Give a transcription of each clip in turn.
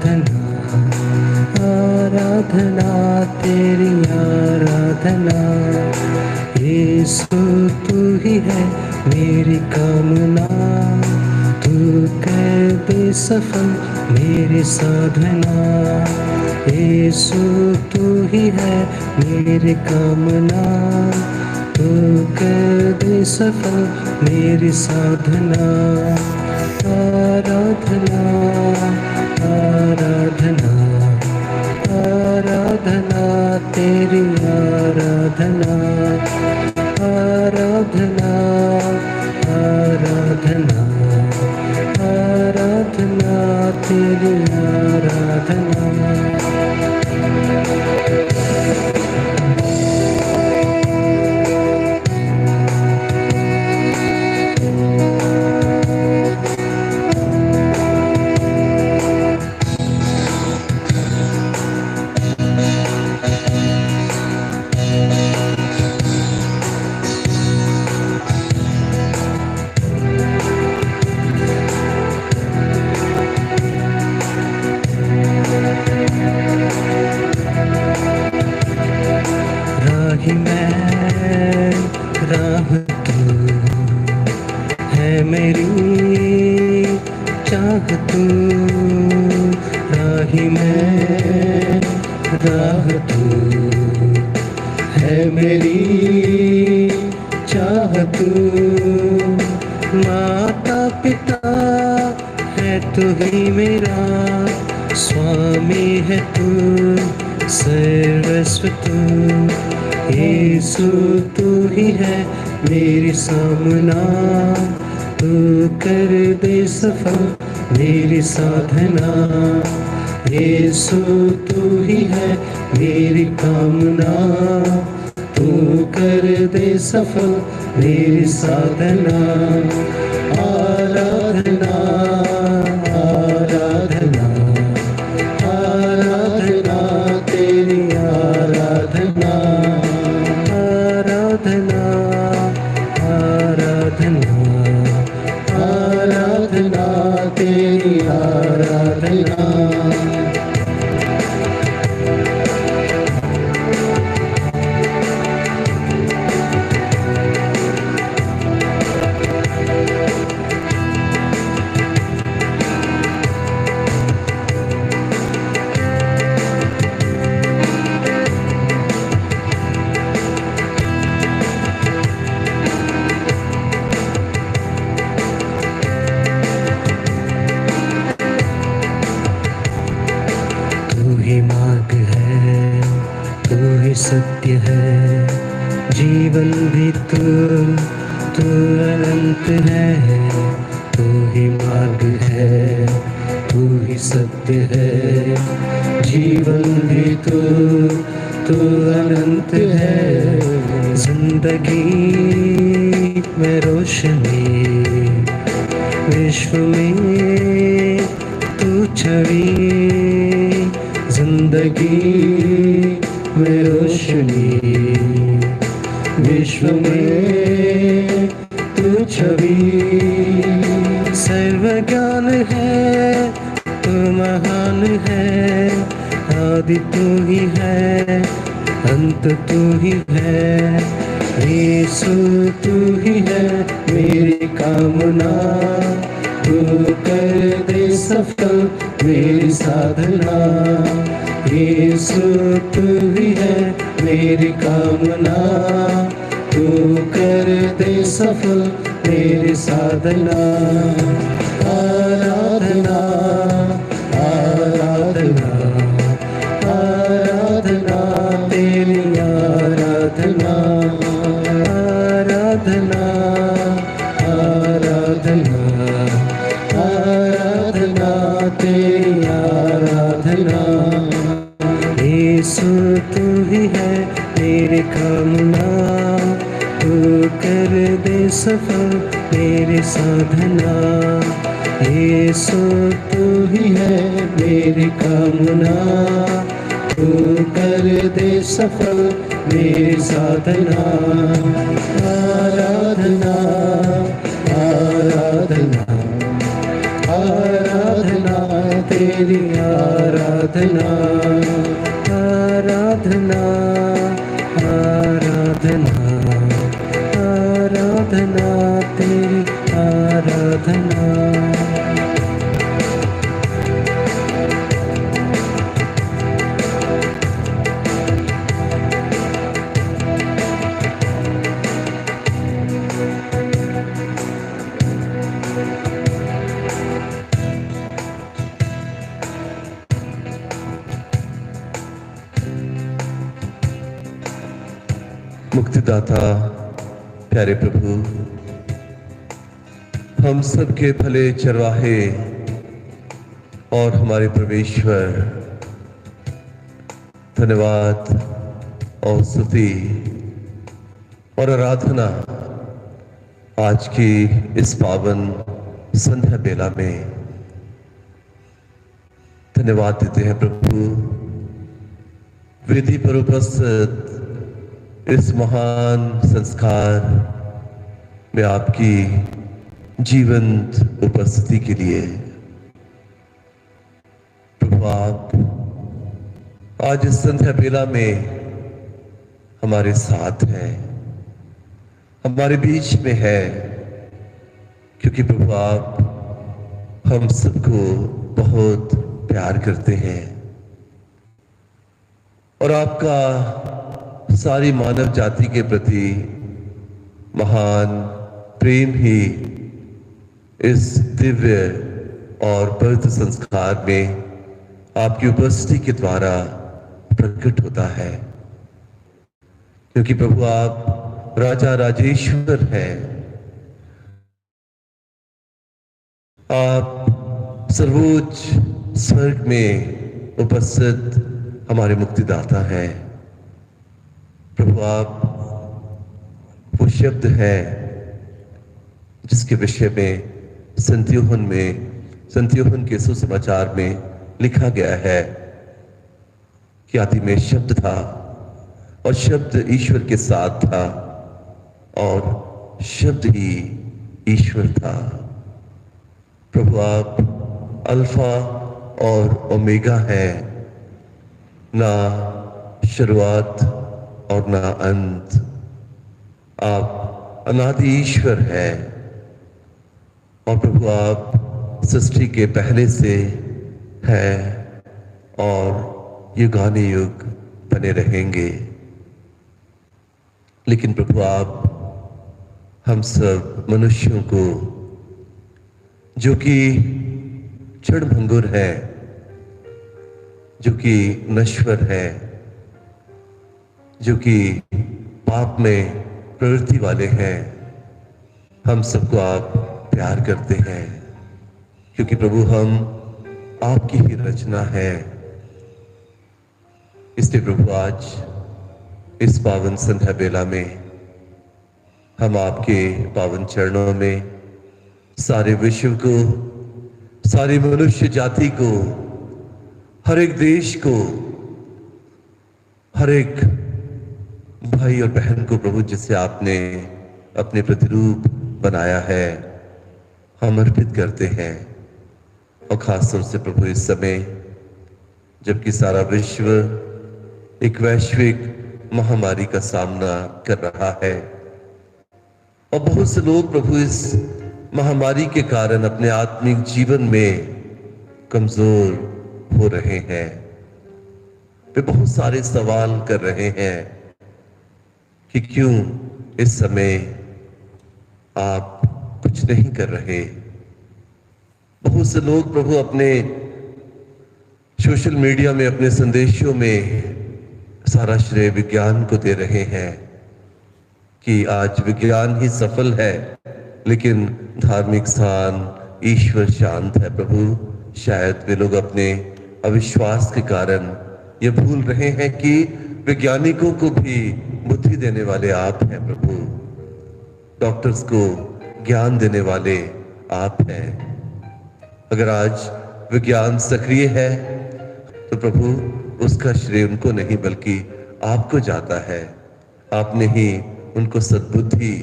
आराधना आराधना तेरी आराधना। यीशु तू ही है मेरी कामना, तू कर दे सफल मेरी साधना। यीशु तू ही है मेरी कामना, तू कर दे सफल मेरी साधना। आराधना आराधना आराधना तेरी आराधना आराधना आराधना आराधना तेरी आराधना। राही मैं राह तू है मेरी चाह तू, राही मैं राह तू है मेरी चाह तू। माता पिता है तू ही मेरा, स्वामी है तू सर्वस्व तू। यीशु तू ही है मेरी सामना, तू कर दे सफल मेरी साधना। यीशु तू ही है मेरी कामना, तू कर दे सफल मेरी साधना। आराधना आराधना आराधना तेरी आराधना आराधना आराधना आराधना तेरी आराधना। सत्य है जीवन भी तू अनंत है। तू ही मार्ग है, तू ही सत्य है जीवन भी तू अनंत है। जिंदगी में रोशनी विश्व में तू छवि, जिंदगी में रोशनी विश्व में तू छवि। सर्वज्ञान है तू महान है, आदि तू ही है अंत तू ही है। यीशु तू ही है मेरी कामना, तू कर दे सफल मेरी साधना। यीशु तू ही है मेरी कामना, तू कर दे सफल मेरी साधना। आराधना आराधना आराधना तेरी आराधना आराधना आराधना आराधना तेरी आराधना। यीशु तू ही है मेरी कामना, तू कर दे सफल मेरी साधना। यीशु तू ही है मेरी कामना, तू कर दे सफल मेरी साधना। आराधना आराधना आराधना तेरी तेरी आराधना, आराधना, आराधना, आराधना, तेरी आराधना। मुक्तिदाता प्यारे प्रभु, हम सबके भले चरवाहे और हमारे परमेश्वर, धन्यवाद और स्तुति और आराधना आज की इस पावन संध्या बेला में धन्यवाद देते हैं प्रभु। वेदी पर उपस्थित इस महान संस्कार में आपकी जीवंत उपस्थिति के लिए प्रभु, आप आज इस संध्या बेला में हमारे साथ हैं, हमारे बीच में है, क्योंकि प्रभु आप हम सबको बहुत प्यार करते हैं और आपका सारी मानव जाति के प्रति महान प्रेम ही इस दिव्य और पवित्र संस्कार में आपकी उपस्थिति के द्वारा प्रकट होता है। क्योंकि प्रभु आप राजा राजेश्वर हैं, आप सर्वोच्च स्वर्ग में उपस्थित हमारे मुक्तिदाता हैं। प्रभु आप वो शब्द है जिसके विषय में संत्योहन के सुसमाचार में लिखा गया है कि आदि में शब्द था और शब्द ईश्वर के साथ था और शब्द ही ईश्वर था। प्रभु आप अल्फा और ओमेगा है, ना शुरुआत और ना अंत। आप अनादि ईश्वर है और प्रभु आप सृष्टि के पहले से है और युगाने युग बने रहेंगे। लेकिन प्रभु आप हम सब मनुष्यों को, जो कि क्षणभंगुर है, जो कि नश्वर है, जो कि पाप में प्रवृत्ति वाले हैं, हम सबको आप प्यार करते हैं, क्योंकि प्रभु हम आपकी ही रचना है। इसलिए प्रभु आज इस पावन संध्या बेला में हम आपके पावन चरणों में सारे विश्व को, सारी मनुष्य जाति को, हर एक देश को, हर एक भाई और बहन को प्रभु जिसे आपने अपने प्रतिरूप बनाया है, हम अर्पित करते हैं। और खासतौर से प्रभु इस समय जबकि सारा विश्व एक वैश्विक महामारी का सामना कर रहा है और बहुत से लोग प्रभु इस महामारी के कारण अपने आत्मिक जीवन में कमजोर हो रहे हैं, वे बहुत सारे सवाल कर रहे हैं कि क्यों इस समय आप कुछ नहीं कर रहे। बहुत से लोग प्रभु अपने सोशल मीडिया में, अपने संदेशों में सारा श्रेय विज्ञान को दे रहे हैं कि आज विज्ञान ही सफल है, लेकिन धार्मिक स्थान ईश्वर शांत है। प्रभु शायद वे लोग अपने अविश्वास के कारण ये भूल रहे हैं कि वैज्ञानिकों को भी बुद्धि देने वाले आप हैं। प्रभु डॉक्टर्स को ज्ञान देने वाले आप हैं। अगर आज विज्ञान सक्रिय है तो प्रभु उसका श्रेय उनको नहीं बल्कि आपको जाता है। आपने ही उनको सद्बुद्धि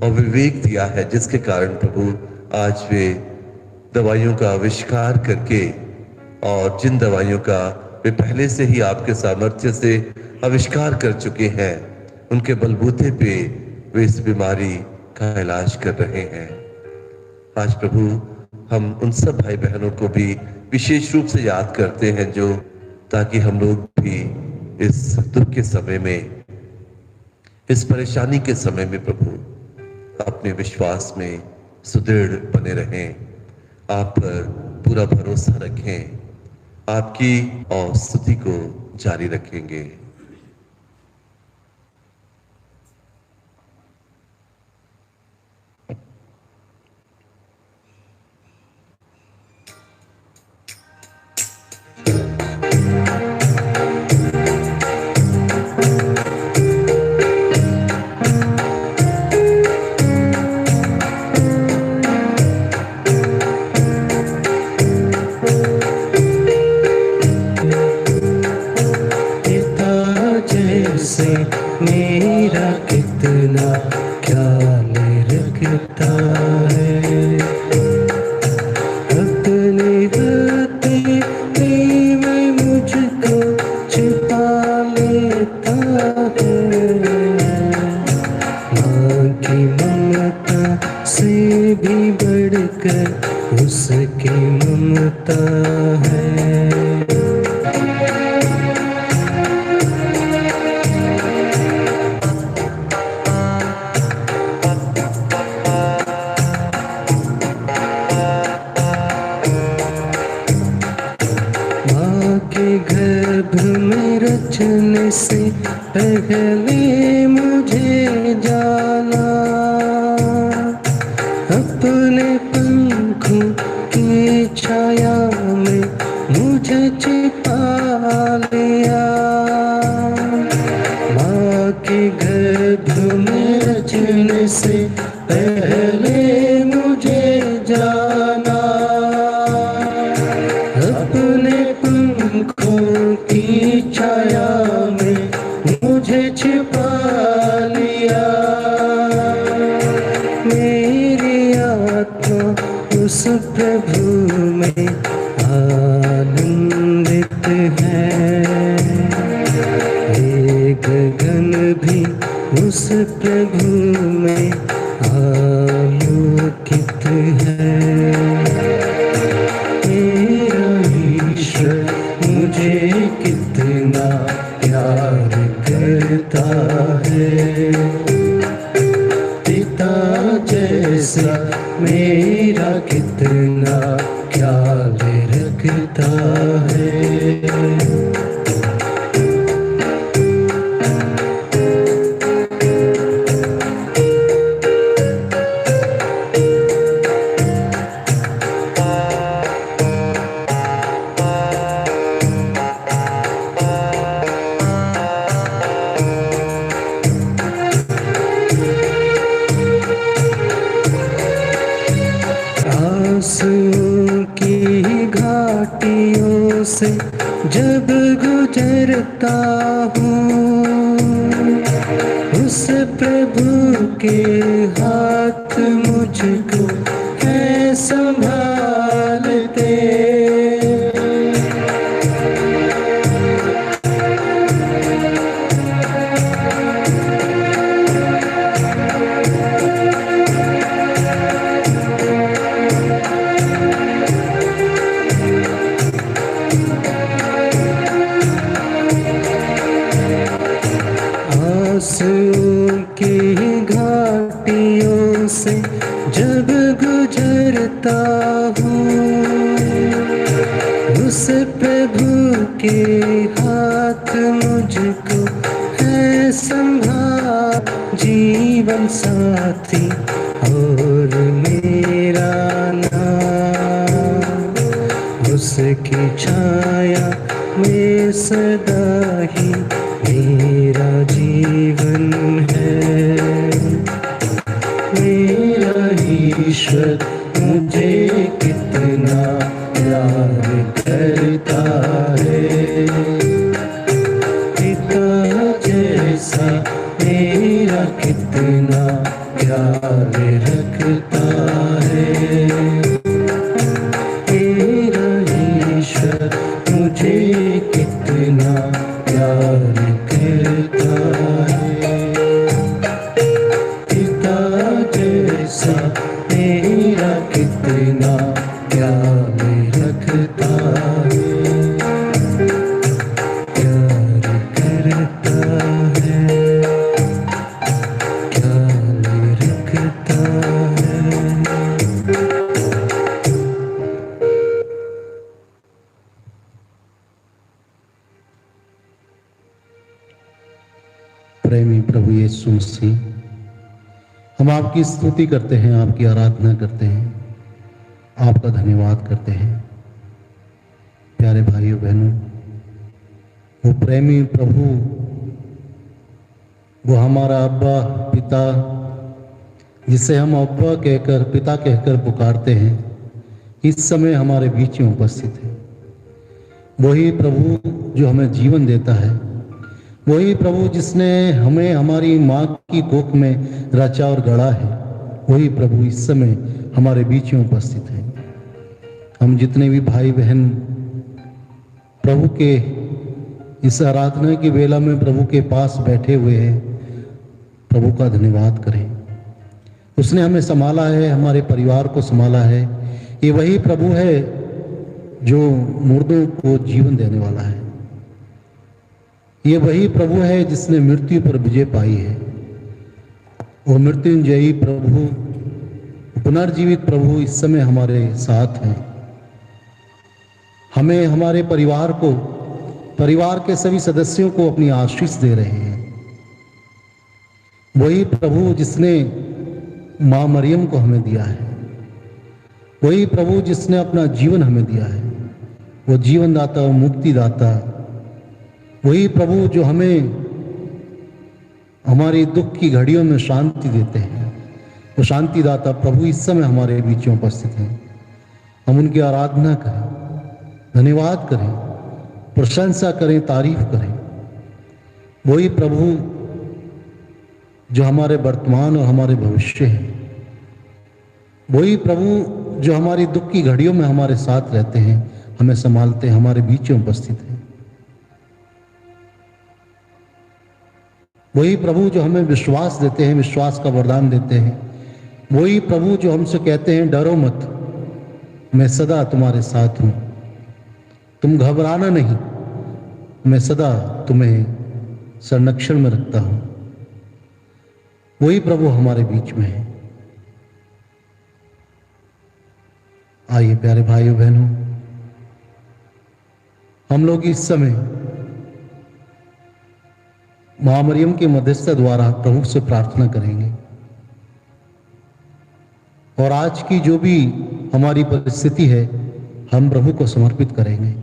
और विवेक दिया है, जिसके कारण प्रभु आज वे दवाइयों का आविष्कार करके और जिन दवाइयों का वे पहले से ही आपके सामर्थ्य से आविष्कार कर चुके हैं, उनके बलबूते पे वे इस बीमारी का इलाज कर रहे हैं। आज प्रभु हम उन सब भाई बहनों को भी विशेष रूप से याद करते हैं जो, ताकि हम लोग भी इस दुख के समय में, इस परेशानी के समय में प्रभु अपने विश्वास में सुदृढ़ बने रहें, आप पर पूरा भरोसा रखें, आपकी और स्तुति को जारी रखेंगे। मेरा कितना ख्याल रखता है, अपने हाथों में मुझको छिपा लेता है। माँ की ममता से भी बढ़कर उसकी ममता है। गर्भ में रचने से पहले मुझे जाना, अपने पंखों की छाया में मुझे छिपा लिया। माँ के गर्भ में रचने से पहले मुझे जाना, अपने पंखों की छाया में मुझे छिपा लिया। मेरी आत्मा उस प्रभु में आनंदित है, ये गगन भी उस प्रभु में आलोकित है। मुझे कितना प्यार करता है, पिता जैसा मेरा कितना ख्याल रखता है। आंसुओं की घाटियों से जब गुजरता हूँ, उस प्रभु के हाथ मुझको है संभालते। आंसुओं की घाटियों से जब गुजरता हूँ, उस प्रभु के हाथ मुझको है संभाल। जीवन साथी और मेरा नाम, उसकी छाया में सदा ही मेरा जीवन है। मेरा ईश्वर मुझे कितना प्यार करता है, पिता जैसा मेरा कितना प्यार रखता है। मेरा ईश्वर मुझे कितना प्यार करता है। पिता जैसा मेरा कितना प्यार रखता है, प्यार करता है, प्यार रखता है। प्रेमी प्रभु यीशु मसीह, हम आपकी स्तुति करते हैं, आपकी आराधना करते हैं, आपका धन्यवाद करते हैं। प्यारे भाइयों बहनों, वो प्रेमी प्रभु, वो हमारा अब्बा पिता, जिसे हम अब्बा कहकर, पिता कहकर पुकारते हैं, इस समय हमारे बीच में उपस्थित है। वही प्रभु जो हमें जीवन देता है, वही प्रभु जिसने हमें हमारी माँ की कोख में रचा और गढ़ा है, वही प्रभु इस समय हमारे बीच में उपस्थित है। हम जितने भी भाई बहन प्रभु के इस आराधना की वेला में प्रभु के पास बैठे हुए हैं, प्रभु का धन्यवाद करें। उसने हमें संभाला है, हमारे परिवार को संभाला है। ये वही प्रभु है जो मुर्दों को जीवन देने वाला है। ये वही प्रभु है जिसने मृत्यु पर विजय पाई है। वो मृत्युंजयी प्रभु, पुनर्जीवित प्रभु इस समय हमारे साथ हैं। हमें, हमारे परिवार को, परिवार के सभी सदस्यों को अपनी आशीष दे रहे हैं। वही प्रभु जिसने माँ मरियम को हमें दिया है, वही प्रभु जिसने अपना जीवन हमें दिया है, वो जीवन दाता और मुक्ति दाता, वही प्रभु जो हमें हमारी दुख की घड़ियों में शांति देते हैं। वो शांति दाता प्रभु इस समय हमारे बीच में उपस्थित हैं। हम उनकी आराधना करें, धन्यवाद करें, प्रशंसा करें, तारीफ करें। वही प्रभु जो हमारे वर्तमान और हमारे भविष्य है, वही प्रभु जो हमारी दुख की घड़ियों में हमारे साथ रहते हैं, हमें संभालते हैं, हमारे बीच में उपस्थित हैं। वही प्रभु जो हमें विश्वास देते हैं, विश्वास का वरदान देते हैं। वही प्रभु जो हमसे कहते हैं, डरो मत, मैं सदा तुम्हारे साथ हूं, तुम घबराना नहीं, मैं सदा तुम्हें संरक्षण में रखता हूं। वही प्रभु हमारे बीच में है। आइए प्यारे भाइयों बहनों, हम लोग इस समय माँ मरियम के मध्यस्थता द्वारा प्रभु से प्रार्थना करेंगे। और आज की जो भी हमारी परिस्थिति है, हम प्रभु को समर्पित करेंगे।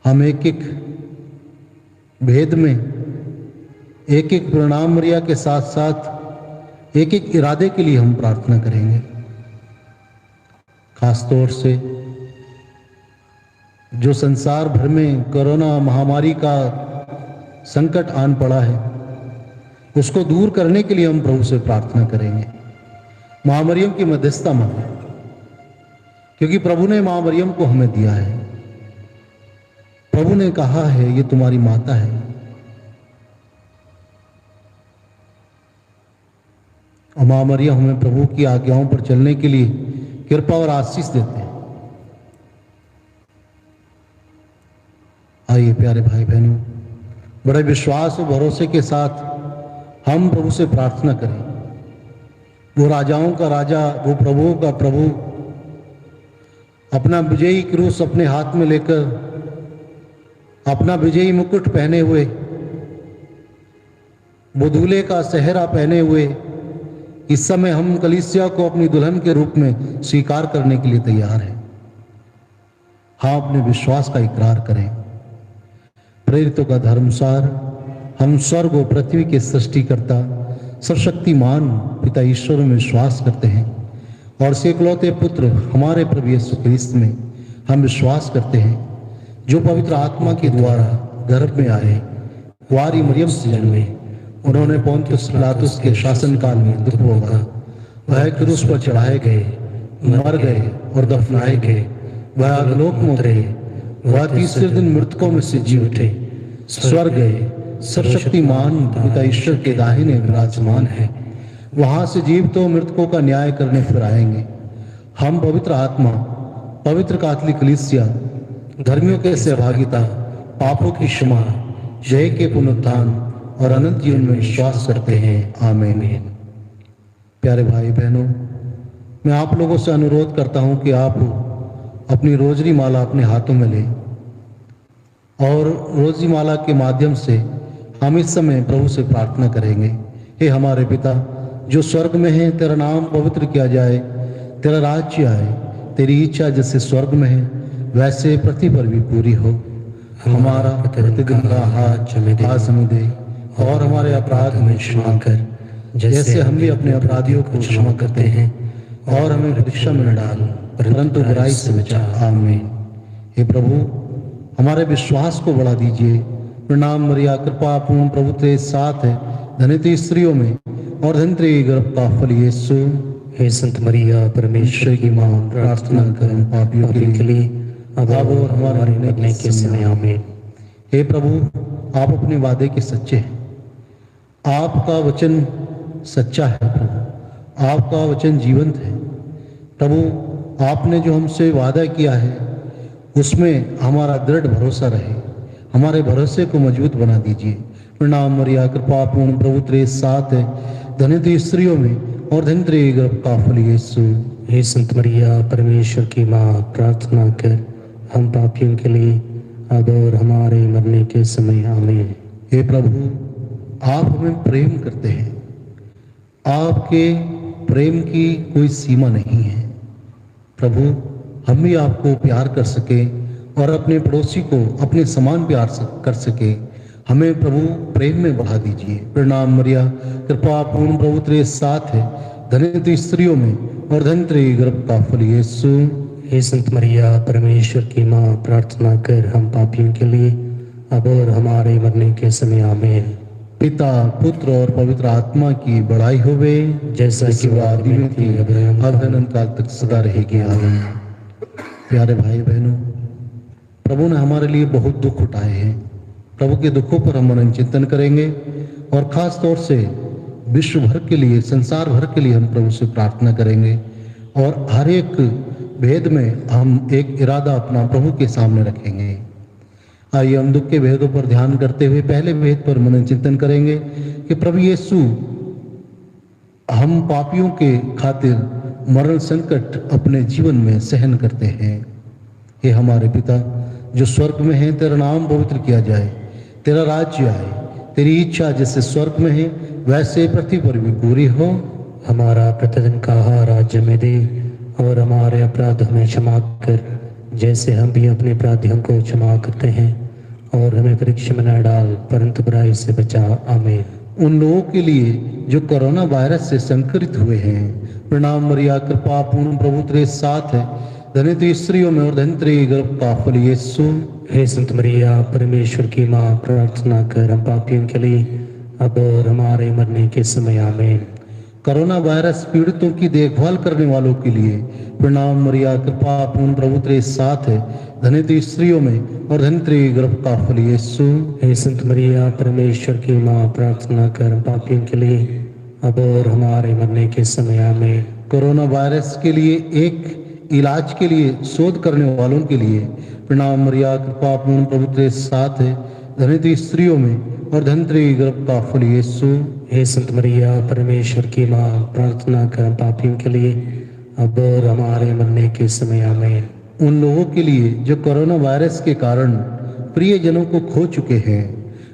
हम एक एक भेद में, एक एक प्रणाम मरिया के साथ साथ एक एक इरादे के लिए हम प्रार्थना करेंगे। खासतौर से जो संसार भर में कोरोना महामारी का संकट आन पड़ा है, उसको दूर करने के लिए हम प्रभु से प्रार्थना करेंगे। माँ मरियम की मध्यस्थता मांगे, क्योंकि प्रभु ने माँ मरियम को हमें दिया है। प्रभु ने कहा है, ये तुम्हारी माता है। और माँ मरियम हमें प्रभु की आज्ञाओं पर चलने के लिए कृपा और आशीष देते हैं। आइए प्यारे भाई बहनों, बड़े विश्वास और भरोसे के साथ हम प्रभु से प्रार्थना करें। वो राजाओं का राजा, वो प्रभुओं का प्रभु, अपना विजयी क्रूस अपने हाथ में लेकर, अपना विजयी मुकुट पहने हुए, वो दूल्हे का सेहरा पहने हुए, इस समय हम कलीसिया को अपनी दुल्हन के रूप में स्वीकार करने के लिए तैयार हैं। हाँ, अपने विश्वास का इकरार करें। प्रेरितों का धर्मसार, हम स्वर्ग और पृथ्वी के सृष्टिकर्ता सर्वशक्तिमान पिता ईश्वर में विश्वास करते हैं और एकलौते पुत्र हमारे प्रभु यीशु क्रिस्त में हम विश्वास करते हैं, जो पवित्र आत्मा के द्वारा गर्भ में आए, कुंवारी मरियम से जन्मे, उन्होंने पोंतियुस पिलातुस के शासनकाल में दुख भोगा, वह क्रूस पर चढ़ाए गए, मर गए और दफनाए गए, वह अधोलोक में उतरे, वह तीसरे दिन मृतकों में से जी उठे, स्वर्ग गए, सर्वशक्तिमान पिता ईश्वर के दाहिने विराजमान है। वहां से जीवितों मृतकों का न्याय करने फिर आएंगे। हम पवित्र आत्मा, पवित्र कैथोलिक कलीसिया, धर्मियों के सहभागिता, पापों की क्षमा, जय के पुनरुत्थान और अनंत जीवन में विश्वास करते हैं। आमीन। प्यारे भाई बहनों, मैं आप लोगों से अनुरोध करता हूं कि आप अपनी रोजरी माला अपने हाथों में लें और रोजरी माला के माध्यम से हम इस समय प्रभु से प्रार्थना करेंगे। हे हमारे पिता जो स्वर्ग में है, तेरा नाम पवित्र किया जाए, तेरा राज्य आए, तेरी इच्छा जैसे स्वर्ग में है वैसे पृथ्वी पर भी पूरी हो। हमारा प्रतिदिन का आहार आज हमें दे और हमारे अपराध में क्षमा कर, जैसे हम भी अपने अपराधियों को क्षमा करते हैं, और हमें परीक्षा में न डाल परंतु बुराई से बचा। आमीन। हे प्रभु, हमारे विश्वास को बढ़ा दीजिए। प्रणाम मरिया, कृपा पूर्ण प्रभु तेरे साथ है, धन्य स्त्रियों में और धन्य तेरे गर्भ का फल यीशु। हे संत मरिया परमेश्वर की मां, प्रार्थना करें पापियों के लिए अब और हमारे मरने के समय। आमीन। हे प्रभु, आप अपने वादे के सच्चे हैं, आपका वचन सच्चा है। प्रभु, आपका वचन जीवंत है। प्रभु, आपने जो हमसे वादा किया है उसमें हमारा दृढ़ भरोसा रहे, हमारे भरोसे को मजबूत बना दीजिए। प्रणाम मरिया, कृपा पूर्ण प्रभु तेरे साथ है, धन्य स्त्रियों में और धन्य तेरे गर्भ का फल यीशु। हे संत मरिया परमेश्वर की मां, प्रार्थना कर हम पापियों के लिए अब और हमारे मरने के समय। आमीन। हे प्रभु, आप हमें प्रेम करते हैं, आपके प्रेम की कोई सीमा नहीं है। प्रभु, हम भी आपको प्यार कर सके और अपने पड़ोसी को अपने समान प्यार कर सके, हमें प्रभु प्रेम में बढ़ा दीजिए। प्रणाम मरिया, कृपा पूर्ण प्रभु तेरे साथ है, धन्य तू स्त्रियों में और धन्य तेरे गर्भ का फल यीशु। हे संत मरिया परमेश्वर की मां, प्रार्थना कर हम पापियों के लिए अब और हमारे मरने के समय। आमीन। पिता, पुत्र और पवित्र आत्मा की बड़ाई होवे, जैसा कि वह आदि में थी अब अनंत काल तक सदा रहेगी। आमीन। प्यारे भाई बहनों, प्रभु ने हमारे लिए बहुत दुख उठाए हैं। प्रभु के दुखों पर हम मनन चिंतन करेंगे और खास तौर से विश्व भर के लिए, संसार भर के लिए हम प्रभु से प्रार्थना करेंगे और हर एक भेद में हम एक इरादा अपना प्रभु के सामने रखेंगे। आइए हम दुख के भेदों पर ध्यान करते हुए पहले भेद पर मनन चिंतन करेंगे कि प्रभु यीशु हम पापियों के खातिर मरण संकट अपने जीवन में सहन करते हैं। हे हमारे पिता जो स्वर्ग में है, तेरा नाम पवित्र किया जाए, तेरा राज्य आए, तेरी इच्छा जैसे स्वर्ग में है वैसे पृथ्वी पर भी पूरी हो। हमारा प्रतिदिन का आहार आज हमें दे और हमारे अपराध हमें क्षमा कर, जैसे हम भी अपने अपराधियों को क्षमा करते हैं, और हमें परीक्षा में न डाल परंतु बुराई से बचा। आमीन। उन लोगों के लिए जो कोरोना वायरस से संक्रमित हुए हैं, प्रणाम मरिया, कृपा पूर्ण प्रभु तेरे साथ है, धन्य तू स्त्रियों में और धन्य तेरे गर्भ का फल यीशु। हे संत मरिया परमेश्वर की मां, प्रार्थना कर हम पापियों के लिए अब और हमारे मरने के समय। आमीन। कोरोना वायरस पीड़ितों की देखभाल करने वालों के लिए, प्रणाम मरिया, कृपा पूर्ण प्रभु तेरे साथ है, धन्य तू स्त्रियों में और धन्य तेरे गर्भ का फल यीशु। हे संत मरिया परमेश्वर की मां, प्रार्थना कर हम पापियों के लिए अब और हमारे मरने के समय। आमीन। कोरोना वायरस के लिए एक इलाज के लिए शोध करने वालों के लिए, प्रणाम मरिया, कृपा पूर्ण प्रभु तेरे साथ है, धन्य तू स्त्रियों में और धन्य तेरे गर्भ का फल यीशु। हे संत मरिया परमेश्वर की मां, प्रार्थना कर हम पापियों के लिए अब और हमारे मरने के समय। आमीन। उन लोगों के लिए जो कोरोना वायरस के कारण प्रियजनों को खो चुके हैं,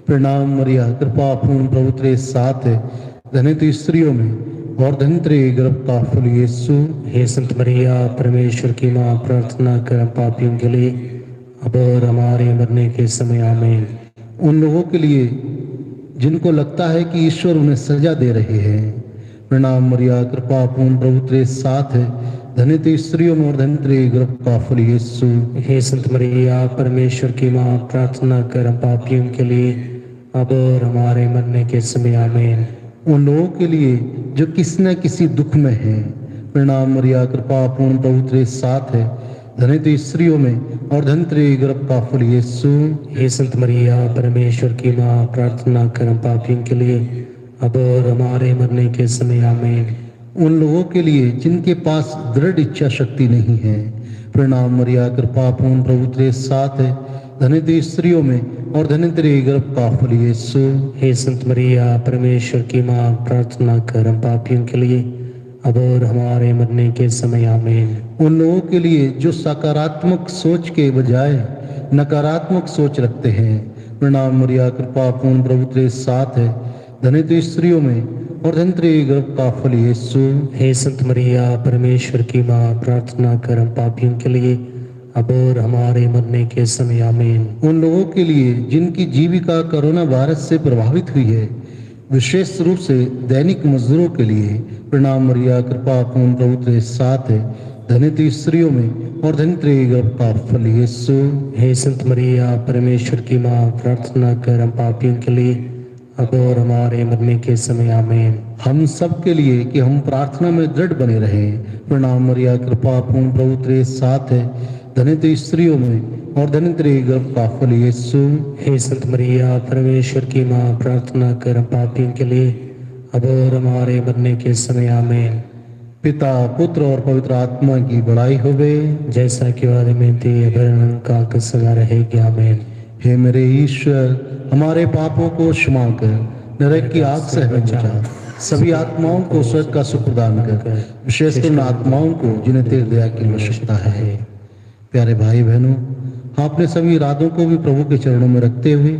प्रणाम मरिया, कृपा पूर्ण प्रभु तेरे साथ है, धन्य तू स्त्रियों में और धन्य तेरे गर्भ का फल यीशु। हे संत मरिया परमेश्वर की मां, प्रार्थना कर हम पापियों के लिए अब और हमारे मरने के समय। आमीन। उन लोगों के लिए जिनको लगता है कि ईश्वर उन्हें सजा दे रहे हैं, प्रणाम मरिया, कृपा पूर्ण प्रभु तेरे साथ है, धन्य तू स्त्रियों में और धन्य तेरे गर्भ का फल यीशु। हे संत मरिया परमेश्वर की मां, प्रार्थना कर हम पापियों के लिए अब और हमारे मरने के समय। आमीन। उन लोगों के लिए जो किसी न किसी दुख में हैं, प्रणाम मरिया, कृपा पूर्ण प्रभु तेरे साथ है, धन्य स्त्रियों में और धन्य तेरे गर्भ का फल यीशु। हे संत मरिया परमेश्वर की माँ, प्रार्थना कर हम पापियों के लिए अब और हमारे मरने के समय आमीन। उन लोगों के लिए जिनके पास दृढ़ इच्छा शक्ति नहीं है, प्रणाम मरिया कृपा पूर्ण प्रभु तेरे साथ है, धन्य स्त्रियों में और धन्य तेरे गर्भ का फल यीशु। हे संत मरिया परमेश्वर की माँ, प्रार्थना कर हम पापियों के लिए अब और हमारे मरने के समय आमीन। उन लोगों के लिए जो सकारात्मक सोच के बजाय नकारात्मक सोच रखते हैं, प्रणाम मरिया कृपा पूर्ण प्रभु तेरे साथ है, धन्य स्त्रियों में और धन्य तेरे गर्भ का फल यीशु। हे संत मरिया परमेश्वर की माँ, प्रार्थना कर हम पापियों के लिए अब और हमारे मरने के समय आमीन। उन लोगों के लिए जिनकी जीविका कोरोना वायरस से प्रभावित हुई है, विशेष रूप से दैनिक मजदूरों के लिए, प्रणाम मरिया कृपा पूर्ण प्रभु तेरे साथ है, धन्य स्त्रियों में और धन्य तेरे गर्भ का फल यीशु। हे संत मरिया परमेश्वर की माँ, प्रार्थना कर हम पापियों के लिए अब और हमारे मरने के समय आमीन। हम सब के लिए कि हम प्रार्थना में दृढ़ बने रहें, प्रणाम मरिया कृपा पूर्ण प्रभु तेरे साथ है, धन्य स्त्रियों में और धन्य तेरे गर्भ का फल यीशु। हे संत मरिया परमेश्वर की माँ, प्रार्थना कर हम पापियों के लिए अब और हमारे मरने के समय आमीन। पिता पुत्र और पवित्र आत्मा की बड़ाई होवे, जैसा कि वादे में थी अभरण काल सदा रहेगी आमीन। हे मेरे ईश्वर, हमारे पापों को क्षमा कर, नरक की आग से हमें बचा, सभी आत्माओं को स्वर्ग का सुख प्रदान कर, विशेषकर उन आत्माओं को जिन्हें तेरी दया की आवश्यकता है। प्यारे भाई बहनों, आपने सभी इरादों को भी प्रभु के चरणों में रखते हुए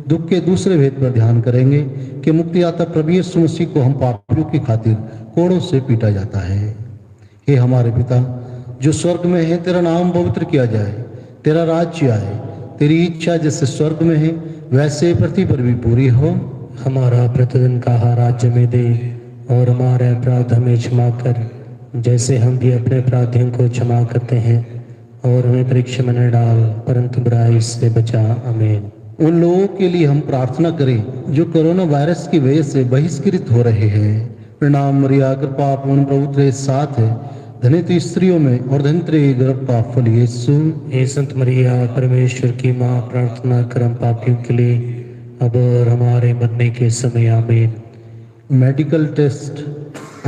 दुख के दूसरे भेद पर ध्यान करेंगे कि मुक्तिदाता प्रभु यीशु मसीह को हम पापियों की खातिर कोड़ों से पीटा जाता है। हे हमारे पिता जो स्वर्ग में है, तेरा नाम पवित्र किया जाए, तेरा राज्य आए, तेरी इच्छा जैसे स्वर्ग में है वैसे पृथ्वी पर भी पूरी हो। हमारा प्रतिदिन का आहार आज हमें दे और हमारे अपराध हमें क्षमा कर, जैसे हम भी अपने अपराधियों को क्षमा करते हैं, और हमें परीक्षा में न डाल परंतु बुराई से बचा आमीन। उन लोगों के लिए हम प्रार्थना करें जो कोरोना वायरस की वजह से बहिष्कृत हो रहे हैं, प्रणाम मरिया कृपा पूर्ण प्रभु तेरे साथ है, धन्य स्त्रियों में और धन्य तेरे गर्भ का फल यीशु। हे संत मरिया परमेश्वर की माँ, प्रार्थना कर हम पापियों के लिए अब और हमारे मरने के समय आमीन। मेडिकल टेस्ट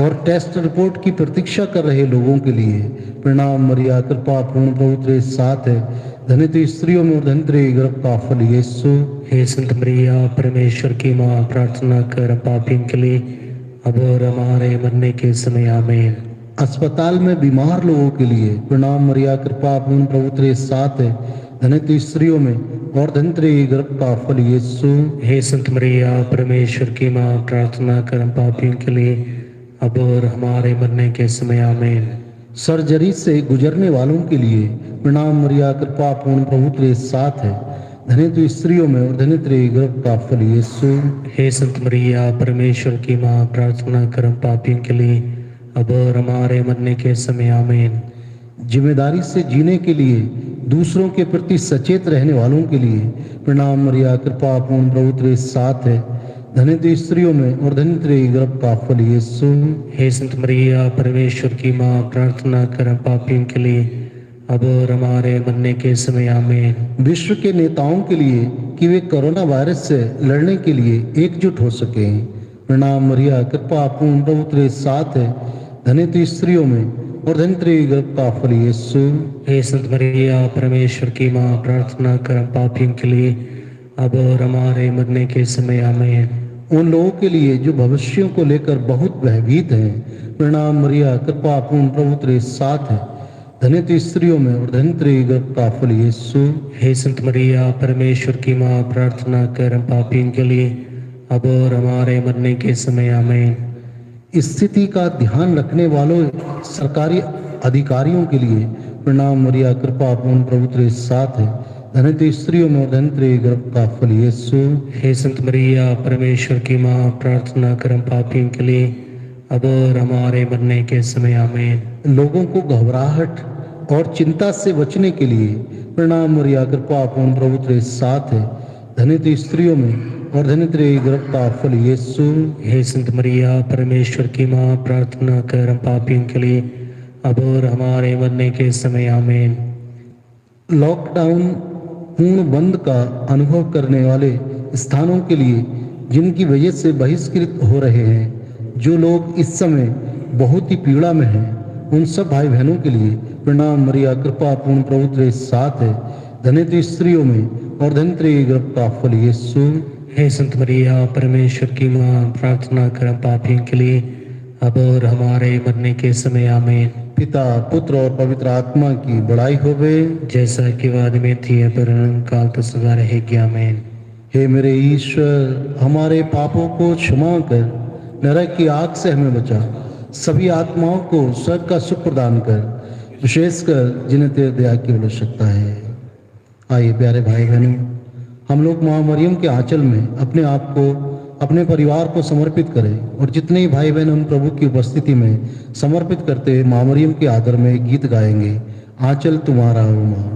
और टेस्ट रिपोर्ट की प्रतीक्षा कर रहे लोगों के लिए, प्रणाम मरिया कृपा पूर्ण प्रभु तेरे साथ है, धन्य स्त्रियों में और धन्य तेरे गर्भ का फल यीशु। हे संत मरिया परमेश्वर की माँ, प्रार्थना कर हम पापियों के लिए अब और हमारे मरने के समय आमीन। अस्पताल में बीमार लोगों के लिए, प्रणाम मरिया कृपा पूर्ण प्रभु तेरे साथ है, धन्य स्त्रियों में और धन्य तेरे गर्भ का फल यीशु। हे संत मरिया परमेश्वर की माँ, प्रार्थना कर हम पापियों के लिए अब और हमारे मरने के समय आमीन। सर्जरी से गुजरने वालों के लिए, प्रणाम मरिया कृपा पूर्ण प्रभु तेरे साथ है, धन्य स्त्रियों में और धन्य तेरे गर्भ का फल यीशु। हे संत मरिया परमेश्वर की माँ, प्रार्थना कर हम पापियों के लिए अब और हमारे मरने के समय आमीन। जिम्मेदारी से जीने के लिए, दूसरों के प्रति सचेत रहने वालों के लिए, प्रणाम मरिया कृपा पूर्ण प्रभु तेरे साथ है, धन्य स्त्रियों में और धन्य तेरे गर्भ का फल यीशु। हे संत मरिया परमेश्वर की माँ, प्रार्थना कर हम पापियों के लिए अब और हमारे मरने के समय आमीन। विश्व के नेताओं के लिए कि वे कोरोना वायरस से लड़ने के लिए एकजुट हो सकें, प्रणाम मरिया कृपा पूर्ण प्रभु तेरे साथ है, धन्य स्त्रियों में और धन्य तेरे गर्भ का फल यीशु। हे संत मरिया परमेश्वर की माँ, प्रार्थना कर हम पापियों के लिए अब और हमारे मरने के समय आमीन। उन लोगों के लिए जो भविष्यों को लेकर बहुत भयभीत हैं, प्रणाम मरिया कृपा पूर्ण प्रभु तेरे साथ है, धन्य स्त्रियों में और धन्य तेरे गर्भ का फल यीशु। हे संत मरिया परमेश्वर की माँ, प्रार्थना कर हम पापियों के लिए अब और हमारे मरने के समय आमीन। स्थिति का ध्यान रखने वालों सरकारी अधिकारियों के लिए, प्रणाम मरिया कृपा पूर्ण प्रभु तेरे साथ है, धन्य स्त्रियों में और धन्य तेरे गर्भ का फल यीशु। हे संत मरिया परमेश्वर की माँ, प्रार्थना कर हम पापियों के लिए अब और हमारे मरने के समय आमीन। लोगों को घबराहट और चिंता से बचने के लिए, प्रणाम मरिया कृपा पूर्ण प्रभु तेरे साथ है, धन्य स्त्रियों में और धन्य तेरे गर्भ का फल यीशु। हे संत मरिया परमेश्वर की माँ, प्रार्थना कर हम पापियों के लिए अब और हमारे मरने के समय आमीन। लॉकडाउन पूर्ण बंद का अनुभव करने वाले स्थानों के लिए जिनकी वजह से बहिष्कृत हो रहे हैं, जो लोग इस समय बहुत ही पीड़ा में हैं, उन सब भाई बहनों के लिए प्रणाम। मरिया कृपा पूर्ण प्रभु तेरे साथ है, धन्य स्त्रियों में और धन्य तेरे गर्भ का फल यीशु। हे संत मरिया परमेश्वर की माँ, प्रार्थना कर पापियों के लिए अब और हमारे मरने के समय आमीन। पिता पुत्र और पवित्र आत्मा की बड़ाई होवे, जैसा कि वाद में थी पर काल तो सदा रहेगी आमीन। हे मेरे ईश्वर, हमारे पापों को क्षमा कर, नरक की आग से हमें बचा, सभी आत्माओं को स्वर्ग का सुख प्रदान कर, विशेषकर जिन्हें तेरे दया की आवश्यकता है। आइए प्यारे भाई बहनों, हम लोग माँ मरियम के आंचल में अपने आप को, अपने परिवार को समर्पित करें और जितने ही भाई बहन हम प्रभु की उपस्थिति में समर्पित करते हुए माँ मरियम के आदर में गीत गाएंगे। आंचल तुम्हारा हो माँ।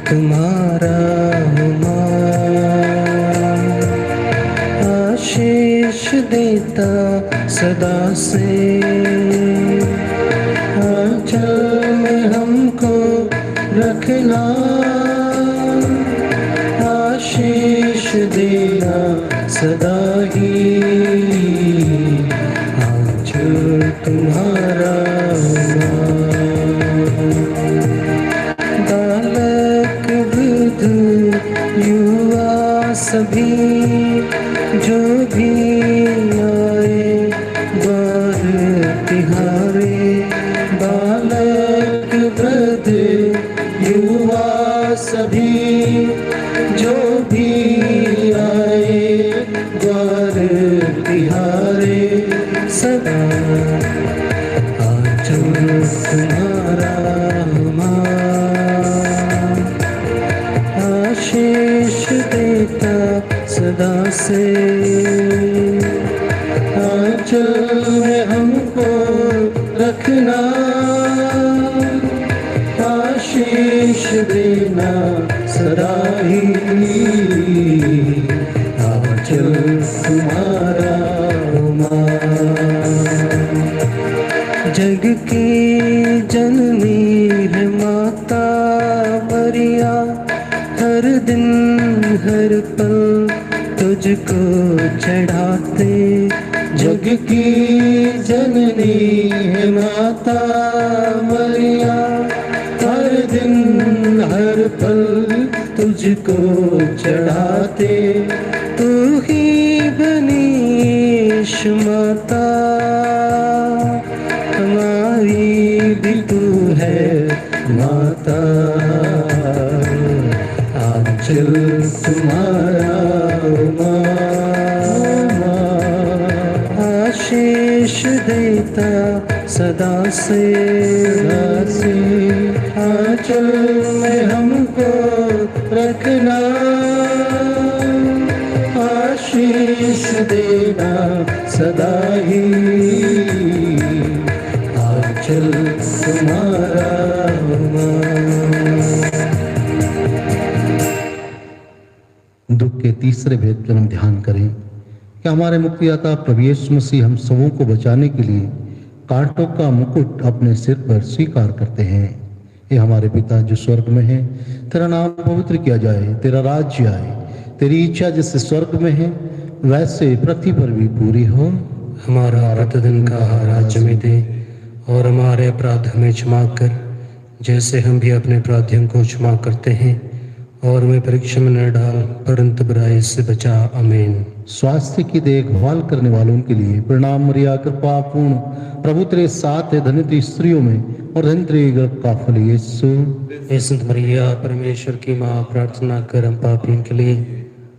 तुम्हारा आशीष देता सदा से, आंचल में हमको रखना, आशीष देना सदा ही, आंचल तुम्हारा सभी जो भी आए द्वार तिहारे, बालक वृद्ध युवा सभी जो भी आए द्वार तिहारे, सदा आंचल तुम्हारा आशीष देता सदा से, आंचल में हमको रखना, आशीष देना सदा ही, आंचल तुम्हारा जग की जननी है माता मरिया, हर दिन हर पल तुझको चढ़ाते, जग की जननी है माता मरिया, हर दिन हर पल तुझको चढ़ाते, तू ही बनीश माता, हमारी भी तू है माता, आंचल तुम्हारा आशीष देता सदा से, आंचल में हमको रखना, आशीष देना सदा ही, आंचल तुम्हारा दुख के तीसरे भेद पर हम ध्यान करें कि हमारे मुक्तिदाता प्रभु यीशु मसीह हम सबों को बचाने के लिए कांटों का मुकुट अपने सिर पर स्वीकार करते हैं। ये हमारे पिता जो स्वर्ग में है, तेरा नाम पवित्र किया जाए, तेरा राज्य आए, तेरी इच्छा जैसे स्वर्ग में है वैसे पृथ्वी पर भी पूरी हो। हमारा प्रतिदिन का आहार आज हमें दे, और हमारे अपराध हमें क्षमा कर, जैसे हम भी अपने अपराधियों को क्षमा करते हैं, और हमें परीक्षा में न डाल, परंतु बुराई से बचा। आमीन। स्वास्थ्य की देखभाल करने वालों के लिए प्रणाम मरिया, कृपा पूर्ण, प्रभु तेरे साथ है, धन्य तू स्त्रियों में और धन्य तेरे गर्भ का फल यीशु। हे संत मरिया, परमेश्वर की माँ, प्रार्थना कर हम पापियों के लिए,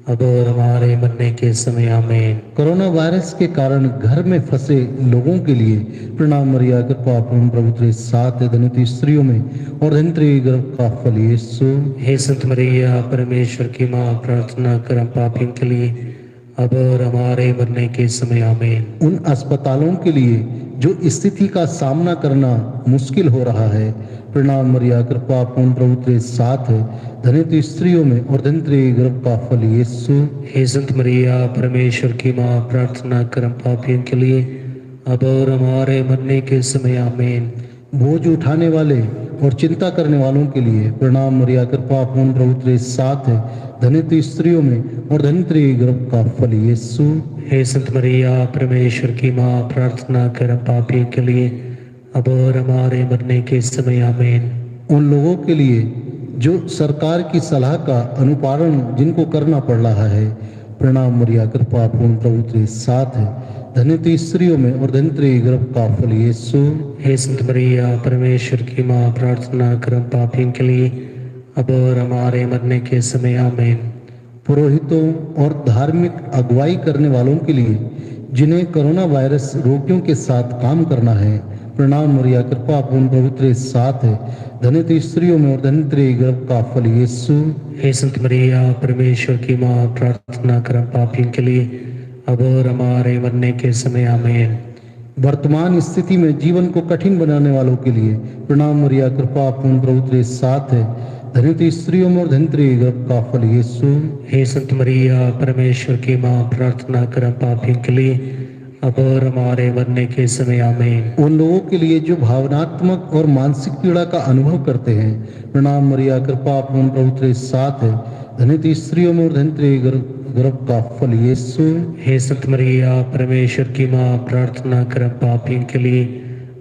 अब और हमारे मरने के समय। आमीन। कोरोना वायरस के कारण घर में फंसे लोगों के लिए प्रणाम मरिया, कृपा पूर्ण, प्रभु तेरे साथ है, धन्य तू स्त्रियों में और धन्य तेरे गर्भ का फल यीशु। हे संत मरिया, परमेश्वर की माँ, प्रार्थना कर हम पापियों के लिए, अब और हमारे मरने के समय। आमीन। उन अस्पतालों के लिए जो स्थिति का सामना करना मुश्किल हो रहा है, प्रणाम मरिया, कृपा पूर्ण, प्रभु तेरे साथ है, धन्य तू स्त्रियों में और धन्य तेरे गर्भ का फल यीशु। हे संत मरिया, परमेश्वर की माँ, प्रार्थना कर हम पापियों के लिए, अब और हमारे मरने के समय। आमीन। बोझ उठाने वाले और चिंता करने वालों के लिए प्रणाम मरिया, कृपा पूर्ण, प्रभु तेरे साथ है, धन्य तू स्त्रियों में और धन्य तेरे गर्भ का फल यीशु। हे संत मरिया, परमेश्वर की माँ, प्रार्थना कर हम पापियों के लिए, अब और हमारे मरने के समय। आमीन। उन लोगों के लिए जो सरकार की सलाह का अनुपालन जिनको करना पड़ रहा है, प्रणाम मरिया, कृपा पूर्ण, प्रभु तेरे साथ है, धन्य तू स्त्रियों में और धन्य तेरे गर्भ का फल यीशु। हे संत मरिया, परमेश्वर की माँ, प्रार्थना कर हम पापियों के लिए, अब और हमारे मरने के समय। आमीन। पुरोहितों और धार्मिक अगुवाई करने वालों के लिए जिन्हें कोरोना वायरस रोगियों के साथ काम करना है, प्रणाम मरिया, कृपा पूर्ण, प्रभु तेरे साथ है, धन्य तू स्त्रियों में और धन्य तेरे गर्भ का फल यीशु। हे संत मरिया, परमेश्वर की माँ, प्रार्थना कर हम पापियों के लिए, अब और हमारे मरने के समय। आमीन। वर्तमान स्थिति में जीवन को कठिन बनाने वालों के लिए प्रणाम मरिया, कृपा पूर्ण, प्रभु तेरे साथ है, धन्य तू स्त्रियों में और धन्य तेरे गर्भ का फल यीशु। हे संत मरिया, परमेश्वर की माँ, प्रार्थना कर हम पापियों के लिए, अब और हमारे मरने के समय। आमीन। उन लोगों के लिए जो भावनात्मक और मानसिक पीड़ा का अनुभव करते हैं, प्रणाम मरिया, कृपा पूर्ण, प्रभु तेरे साथ है, धन्य तू स्त्रियों में और धन्य तेरे गर्भ का फल यीशु। हे संत मरिया, परमेश्वर की माँ, प्रार्थना कर हम पापियों के लिए,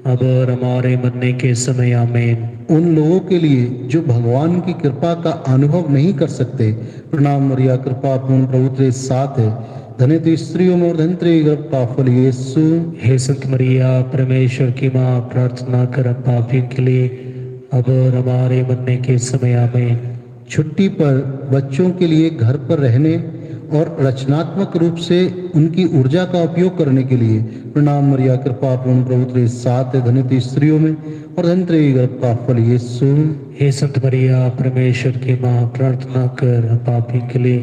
अब और हमारे मरने के समय। आमीन। उन लोगों के लिए जो भगवान की कृपा का अनुभव नहीं कर सकते, प्रणाम मरिया, कृपा पूर्ण, प्रभु तेरे साथ है, धन्य तू स्त्रियों में और धन्य तेरे गर्भ का फल यीशु। हे संत मरिया, परमेश्वर की माँ, प्रार्थना कर हम पापियों के लिए, अब और हमारे मरने के समय। आमीन। छुट्टी पर बच्चों के लिए घर पर रहने और रचनात्मक रूप से उनकी ऊर्जा का उपयोग करने के लिए प्रणाम मरिया, कृपा पूर्ण, प्रभु तेरे साथ है, धन्य तू स्त्रियों में और धन्य तेरे गर्भ का फल यीशु। हे संत मरिया, परमेश्वर की माँ, प्रार्थना कर हम पापियों के लिए,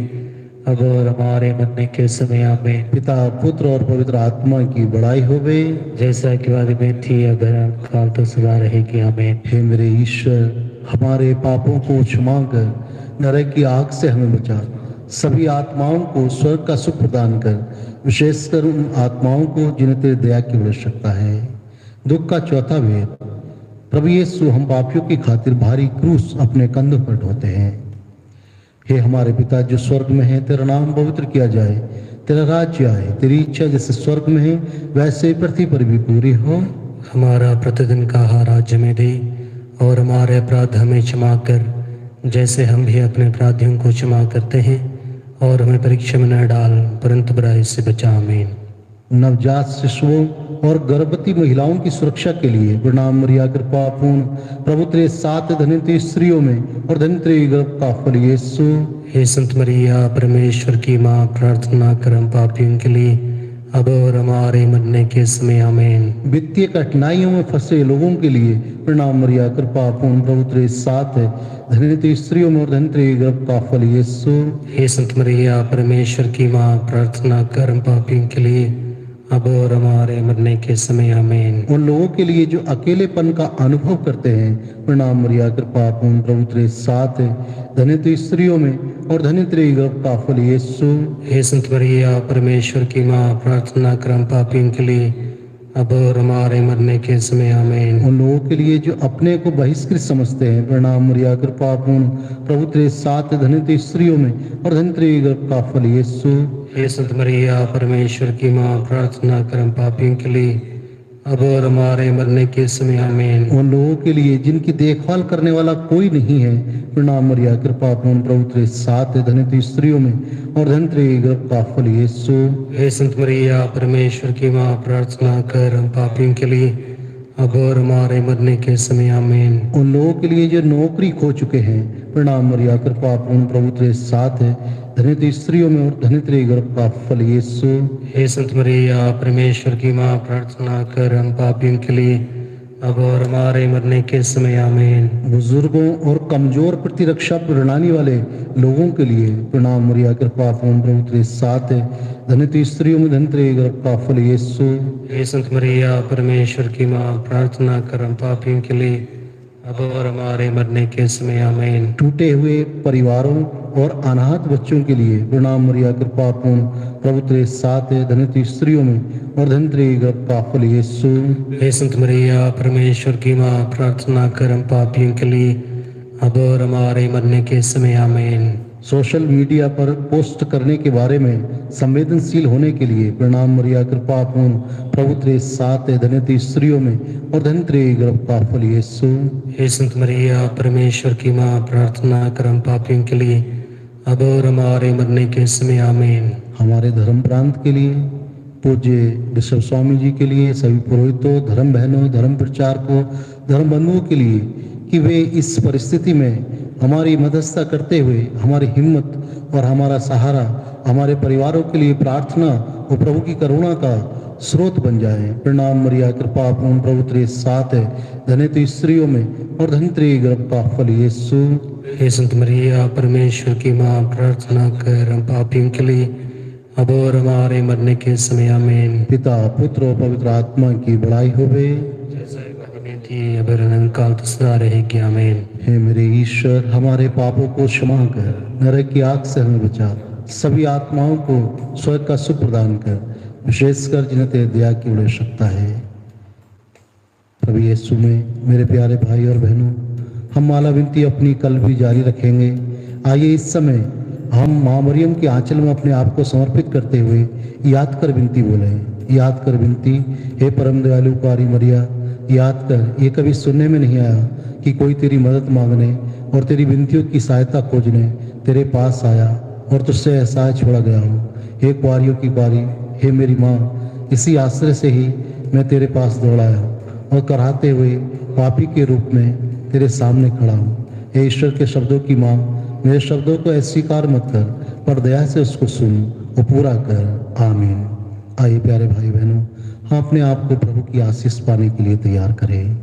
अब और हमारे मरने के समय। आमीन। पिता, पुत्र और पवित्र आत्मा की बड़ाई होवे, जैसा कि वादी में थी, अब काल तो सदा रहेगी। आमीन। हे मेरे ईश्वर, हमारे पापों को क्षमा कर, नरक की आग से हमें बचा, सभी आत्माओं को स्वर्ग का सुख प्रदान कर, विशेषकर उन आत्माओं को जिन्हें तेरी दया की आवश्यकता है। दुख का चौथा भेद, प्रभु यीशु हम पापियों की खातिर भारी क्रूस अपने कंधों पर ढोते हैं। हे हमारे पिता जो स्वर्ग में है, तेरा नाम पवित्र किया जाए, तेरा राज्य आए, तेरी इच्छा जैसे स्वर्ग में है वैसे पृथ्वी पर भी पूरी हो। हमारा प्रतिदिन का आहार आज हमें दे, और हमारे अपराध हमें क्षमा कर, जैसे हम भी अपने अपराधियों को क्षमा करते हैं, और हमें परीक्षा में न डाल, परंतु बुराई से बचा। आमीन। नवजात शिशुओं और गर्भवती महिलाओं की सुरक्षा के लिए प्रणाम मरिया, कृपा पूर्ण, प्रभु तेरे साथ, धन्य तू स्त्रियों में और धन्य तेरे गर्भ का फल यीशु। हे संत मरिया, परमेश्वर की माँ, प्रार्थना कर हम पापियों के लिए, अब और हमारे मरने के समय। आमीन। वित्तीय कठिनाइयों में फंसे लोगों के लिए प्रणाम मरिया, कृपा पूर्ण, प्रभु तेरे साथ है, धन्य तू स्त्रियों में और धन्य तेरे गर्भ का फल यीशु। हे संत मरिया, परमेश्वर की माँ, प्रार्थना कर हम पापियों के लिए, अब और हमारे मरने के समय। आमीन। उन लोगों के लिए जो अकेलेपन का अनुभव करते हैं, प्रणाम मरिया, कृपा पूर्ण, प्रभु तेरे साथ है, धन्य तू स्त्रियों में और धन्य तेरे गर्भ का फल यीशु। हे संत मरिया, परमेश्वर की माँ, प्रार्थना कर हम पापियों के लिए, अब और हमारे मरने के समय आमीन। उन लोगों के लिए जो अपने को बहिष्कृत समझते हैं, प्रणाम मरिया कृपा पूर्ण, प्रभु तेरे साथ धन्य तू स्त्रियों में और धन्य तेरे गर्भ का फल यीशु। हे संत मरिया परमेश्वर की माँ, प्रार्थना कर हम पापियों के लिए अब और हमारे मरने के समय आमीन। उन लोगों के लिए जिनकी देखभाल करने वाला कोई नहीं है, प्रणाम मरिया कृपा पूर्ण, प्रभु तेरे साथ धन्य तू स्त्रियों में और धन्य तेरे गर्भ का फल यीशु। हे संत मरिया परमेश्वर की माँ, प्रार्थना कर हम पापियों के लिए अब और हमारे मरने के समय आमीन। उन लोगों के लिए जो नौकरी खो चुके हैं, प्रणाम मरिया कृपा पूर्ण, प्रभु तेरे साथ है धन्य तू स्त्रियों में और धन्य तेरे गर्भ का फल यीशु। हे संत मरिया परमेश्वर की माँ, प्रार्थना कर हम पापियों के लिए अब और हमारे मरने के समय आमीन। बुजुर्गों और कमजोर प्रतिरक्षा प्रणाली वाले लोगों के लिए, प्रणाम मरिया कृपा पूर्ण, प्रभु तेरे साथ है धन्य तू स्त्रियों में धन्य तेरे गर्भ का फल यीशु। हे संत मरिया परमेश्वर की माँ, प्रार्थना कर हम पापियों के लिए अब और हमारे मरने के समय आमीन। टूटे हुए परिवारों और अनाथ बच्चों के लिए, प्रणाम मरिया कृपा पूर्ण, प्रभु तेरे साथ है धन्य तू स्त्रियों में और धन्य तेरे गर्भ का फल यीशु। हे संत मरिया परमेश्वर की माँ, प्रार्थना कर हम पापियों के लिए अब और हमारे मरने के समय आमीन। सोशल मीडिया पर पोस्ट करने के बारे में संवेदनशील होने के लिए, प्रणाम मरिया कृपा पूर्ण, प्रभु तेरे साथ है धन्य तू स्त्रियों में और धन्य तेरे गर्भ का फल यीशु। हे संत मरिया परमेश्वर की माँ, प्रार्थना कर हम पापियों के लिए अब और हमारे मरने के समय आमीन। हमारे धर्म प्रांत के लिए, पूज्य बिशप स्वामी जी के लिए, सभी पुरोहितों, धर्म बहनों, धर्म प्रचारकों, धर्म बंधुओं के लिए कि वे इस परिस्थिति में हमारी मध्यस्थता करते हुए हमारी हिम्मत और हमारा सहारा, हमारे परिवारों के लिए प्रार्थना और प्रभु की करुणा का स्रोत बन जाए। प्रणाम मरिया कृपा पूर्ण, प्रभु तेरे साथ है धन्य तू स्त्रियों में और धन्य तेरे गर्भ का फल यीशु। हे संत मरिया परमेश्वर की माँ, प्रार्थना कर हम पापियों के लिए अब और हमारे मरने के समय आमीन। पिता पुत्र और पवित्र आत्मा की बड़ाई होवे, जैसा थी अब और अनंत काल तक सदा रहेगी आमीन। हे मेरे ईश्वर, हमारे पापों को क्षमा कर, नरक की आग से हमें बचा, सभी आत्माओं को स्वर्ग का सुख प्रदान कर, विशेषकर जिन्हें तेरे दया की आवश्यकता है। प्रभु यीशु में मेरे प्यारे भाई और बहनों, हम माला विनती अपनी कल भी जारी रखेंगे। आइए इस समय हम माँ मरियम के आंचल में अपने आप को समर्पित करते हुए याद कर विनती बोले। याद कर विनती। हे परम दयालु कुआरी मरिया, याद कर, ये कभी सुनने में नहीं आया कि कोई तेरी मदद मांगने और तेरी विनतियों की सहायता खोजने तेरे पास आया और तुझसे एहसास छोड़ा गया हो। हे कुआरियों की कुआरी, हे मेरी माँ, इसी आश्रय से ही मैं तेरे पास दौड़ आया और कराहते हुए पापी के रूप में तेरे सामने खड़ा हूँ। हे ईश्वर के शब्दों की माँ, मेरे शब्दों को अस्वीकार मत कर, पर दया से उसको सुन और पूरा कर। आमीन। आइए प्यारे भाई बहनों, हम अपने आप को प्रभु की आशीष पाने के लिए तैयार करें।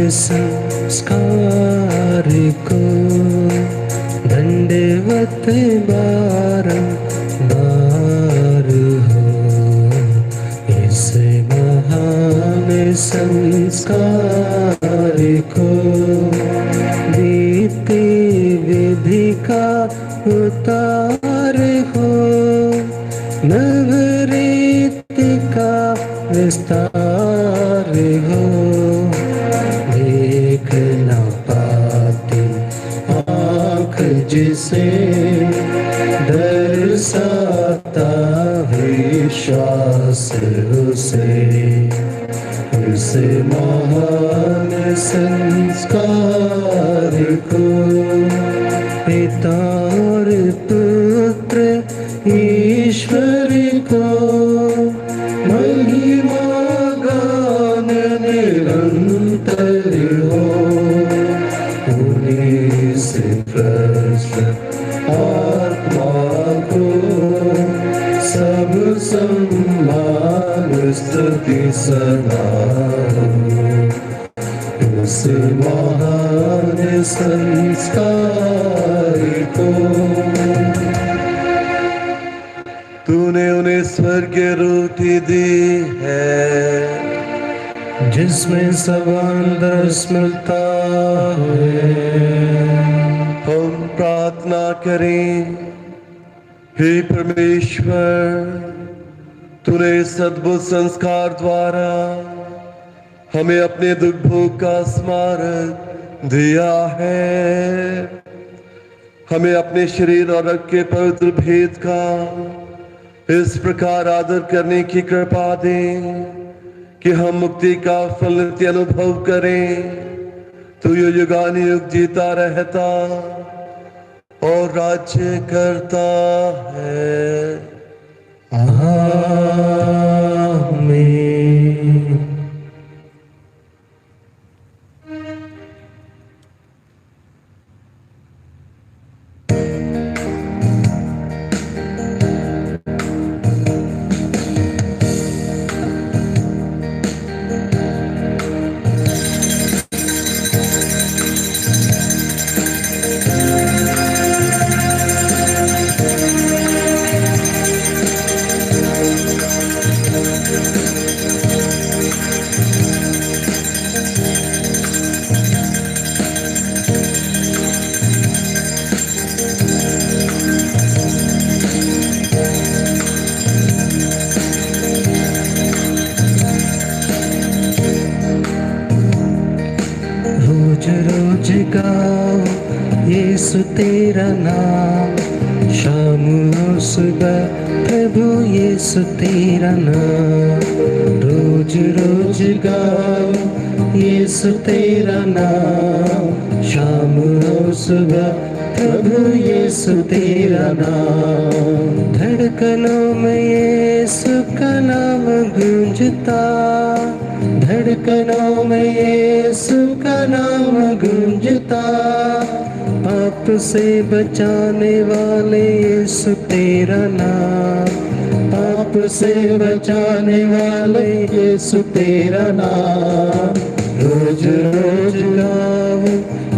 संस्कार को दंडवत बारंबार हो, इस महान संस्कार को रीति विधि का उतार हो, नवरीति का विस्तार हो, देख न पाती आँख जिसे दर्शाता विश्वास उसे, उस महान संस्कार को पिता और पुत्र ईश्वर को महिमा गान निरंतर हो, उन्हीं से प्रश्न आत्मा को सब सम्मान स्तुति सदा हो, से महान संस्कार को तूने उन्हें स्वर्गीय रोटी दी है, जिसमें सब रस मिलता है। हम प्रार्थना करें। हे परमेश्वर, तूने इस अद्भुत संस्कार द्वारा हमें अपने दुख भोग का स्मारक दिया है। हमें अपने शरीर और रक्त के पवित्र भेद का इस प्रकार आदर करने की कृपा दे कि हम मुक्ति का फल नित्य अनुभव करें। तू युगानुयुग जीता रहता और राज्य करता है। आमीन। रोज गाओ यीशु तेरा नाम, शाम और सुबह प्रभु यीशु तेरा नाम। रोज रोज गाओ यीशु तेरा नाम, शाम और सुबह प्रभु यीशु तेरा नाम। धड़कनों में यीशु का नाम गूंजता, धड़कनों में यीशु का नाम गूंजता। पाप से बचाने वाले यीशु तेरा नाम, पाप से बचाने वाले यीशु तेरा नाम। रोज रोज गाओ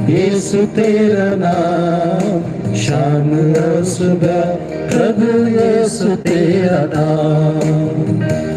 यीशु तेरा नाम, शाम और सुबह प्रभु यीशु तेरा नाम।